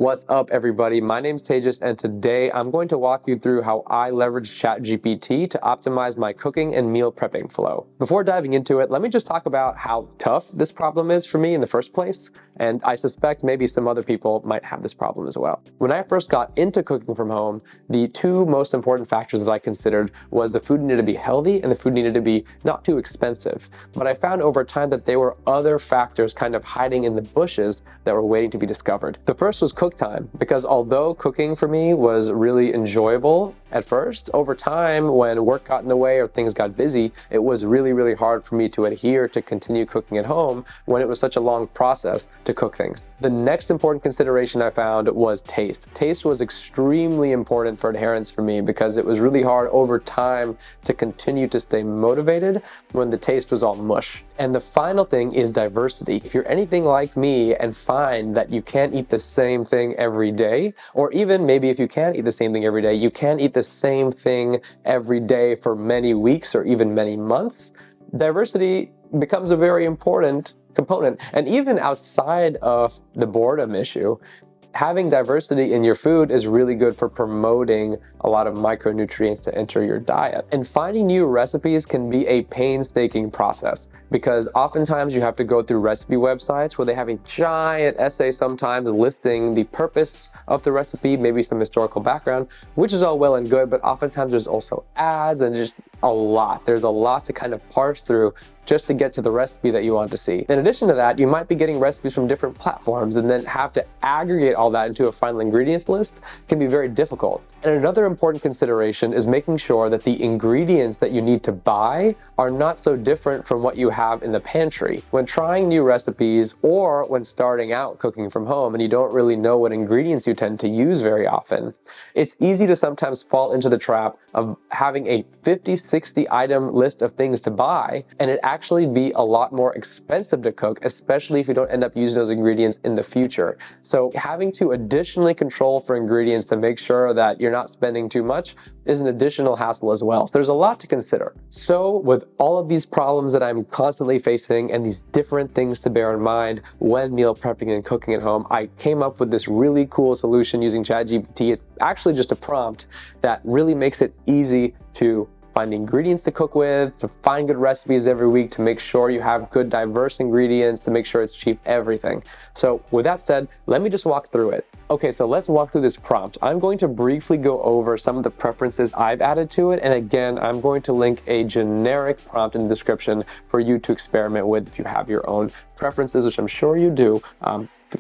What's up, everybody? My name's Tejas, and today I'm going to walk you through how I leverage ChatGPT to optimize my cooking and meal prepping flow. Before diving into it, let me just talk about how tough this problem is for me in the first place, and I suspect maybe some other people might have this problem as well. When I first got into cooking from home, the two most important factors that I considered was the food needed to be healthy and the food needed to be not too expensive. But I found over time that there were other factors kind of hiding in the bushes that were waiting to be discovered. The first was cook time, because although cooking for me was really enjoyable at first, over time when work got in the way or things got busy, it was really hard for me to adhere to continue cooking at home when it was such a long process to cook things. The next important consideration I found was taste. Taste was extremely important for adherence for me because it was really hard over time to continue to stay motivated when the taste was all mush. And the final thing is diversity. If you're anything like me and find that you can't eat the same thing every day, or even maybe if you can eat the same thing every day, you can't eat the same thing every day for many weeks or even many months, diversity becomes a very important component. And even outside of the boredom issue, having diversity in your food is really good for promoting a lot of micronutrients to enter your diet. And finding new recipes can be a painstaking process because oftentimes you have to go through recipe websites where they have a giant essay sometimes listing the purpose of the recipe, maybe some historical background, which is all well and good, but oftentimes there's also ads and just a lot. There's a lot to kind of parse through just to get to the recipe that you want to see. In addition to that, you might be getting recipes from different platforms and then have to aggregate all that into a final ingredients list can be very difficult. And another important consideration is making sure that the ingredients that you need to buy are not so different from what you have in the pantry. When trying new recipes or when starting out cooking from home and you don't really know what ingredients you tend to use very often, it's easy to sometimes fall into the trap of having a 50-60 item list of things to buy and it actually be a lot more expensive to cook, especially if you don't end up using those ingredients in the future. So having to additionally control for ingredients to make sure that you're not spending too much is an additional hassle as well. So there's a lot to consider. So with all of these problems that I'm constantly facing and these different things to bear in mind when meal prepping and cooking at home, I came up with this really cool solution using ChatGPT. It's actually just a prompt that really makes it easy to find the ingredients to cook with, to find good recipes every week, to make sure you have good diverse ingredients, to make sure it's cheap, everything. So with that said, let me just walk through it. Okay, so let's walk through this prompt. I'm going to briefly go over some of the preferences I've added to it. And again, I'm going to link a generic prompt in the description for you to experiment with if you have your own preferences, which I'm sure you do.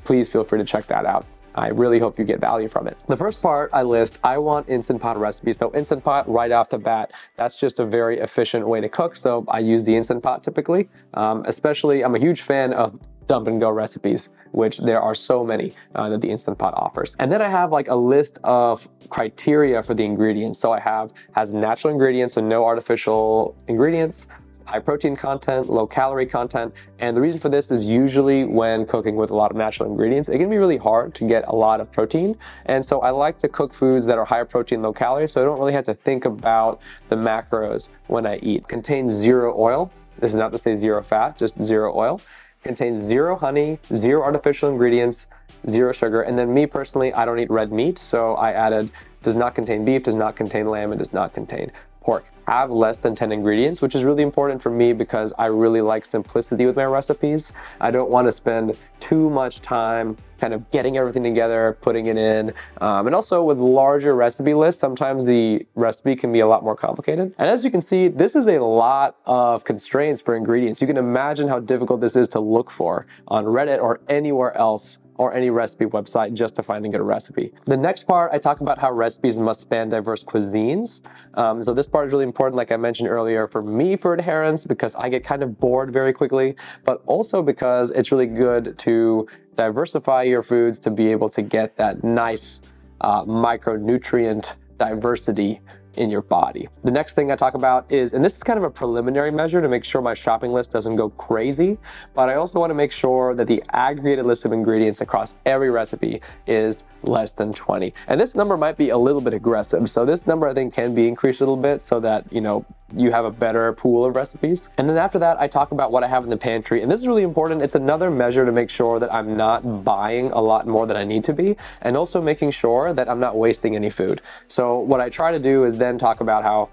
Please feel free to check that out. I really hope you get value from it. The first part I list, I want Instant Pot recipes. So Instant Pot right off the bat, that's just a very efficient way to cook. So I use the Instant Pot typically, especially I'm a huge fan of dump and go recipes, which there are so many that the Instant Pot offers. And then I have like a list of criteria for the ingredients. So I have, has natural ingredients, so no artificial ingredients, high protein content, low calorie content. And the reason for this is usually when cooking with a lot of natural ingredients, it can be really hard to get a lot of protein. And so I like to cook foods that are higher protein, low calorie, so I don't really have to think about the macros when I eat. Contains 0 oil. This is not to say 0 fat, just 0 oil. Contains 0 honey, 0 artificial ingredients, 0 sugar. And then me personally, I don't eat red meat. So I added, does not contain beef, does not contain lamb, and does not contain pork. Have less than 10 ingredients, which is really important for me because I really like simplicity with my recipes. I don't want to spend too much time kind of getting everything together, putting it in. And also with larger recipe lists, sometimes the recipe can be a lot more complicated. And as you can see, this is a lot of constraints for ingredients. You can imagine how difficult this is to look for on Reddit or anywhere else or any recipe website just to find a good recipe. The next part, I talk about how recipes must span diverse cuisines. So this part is really important, like I mentioned earlier, for me for adherence, because I get kind of bored very quickly, but also because it's really good to diversify your foods to be able to get that nice micronutrient diversity in your body. The next thing I talk about is, and this is kind of a preliminary measure to make sure my shopping list doesn't go crazy, but I also want to make sure that the aggregated list of ingredients across every recipe is less than 20. And this number might be a little bit aggressive. So this number I think can be increased a little bit so that, you know, you have a better pool of recipes. And then after that, I talk about what I have in the pantry. And this is really important. It's another measure to make sure that I'm not buying a lot more than I need to be, and also making sure that I'm not wasting any food. So what I try to do is then talk about how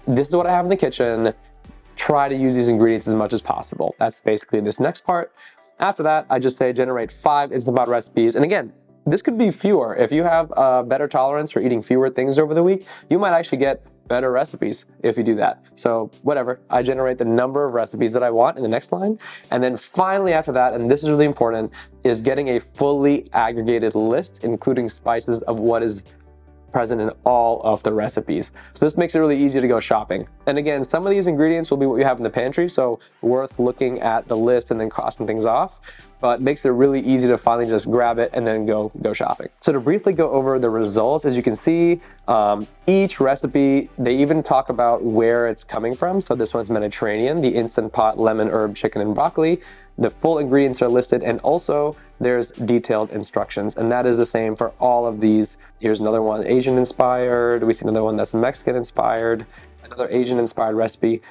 this is what I have in the kitchen. Try to use these ingredients as much as possible. That's basically this next part. After that, I just say generate 5 Instant Pot recipes. And again, this could be fewer. If you have a better tolerance for eating fewer things over the week, you might actually get better recipes if you do that. So whatever, I generate the number of recipes that I want in the next line. And then finally after that, and this is really important, is getting a fully aggregated list, including spices of what is present in all of the recipes. So this makes it really easy to go shopping. And again, some of these ingredients will be what you have in the pantry, so worth looking at the list and then crossing things off, but makes it really easy to finally just grab it and then go shopping. So to briefly go over the results, as you can see, each recipe, they even talk about where it's coming from. So this one's Mediterranean, the Instant Pot lemon herb chicken and broccoli. The full ingredients are listed, and also there's detailed instructions, and that is the same for all of these. Here's another one, Asian inspired. We see another one that's Mexican inspired, another Asian inspired recipe,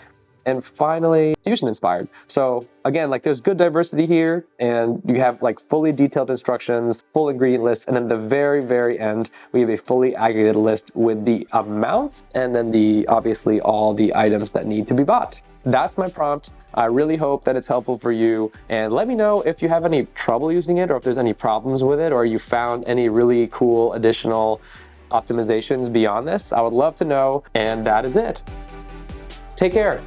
and finally fusion inspired. So again, like there's good diversity here, and you have like fully detailed instructions, full ingredient lists, and then the very end we have a fully aggregated list with the amounts, and then obviously all the items that need to be bought. That's my prompt. I really hope that it's helpful for you, and let me know if you have any trouble using it, or if there's any problems with it, or you found any really cool additional optimizations beyond this. I would love to know, and that is it. Take care.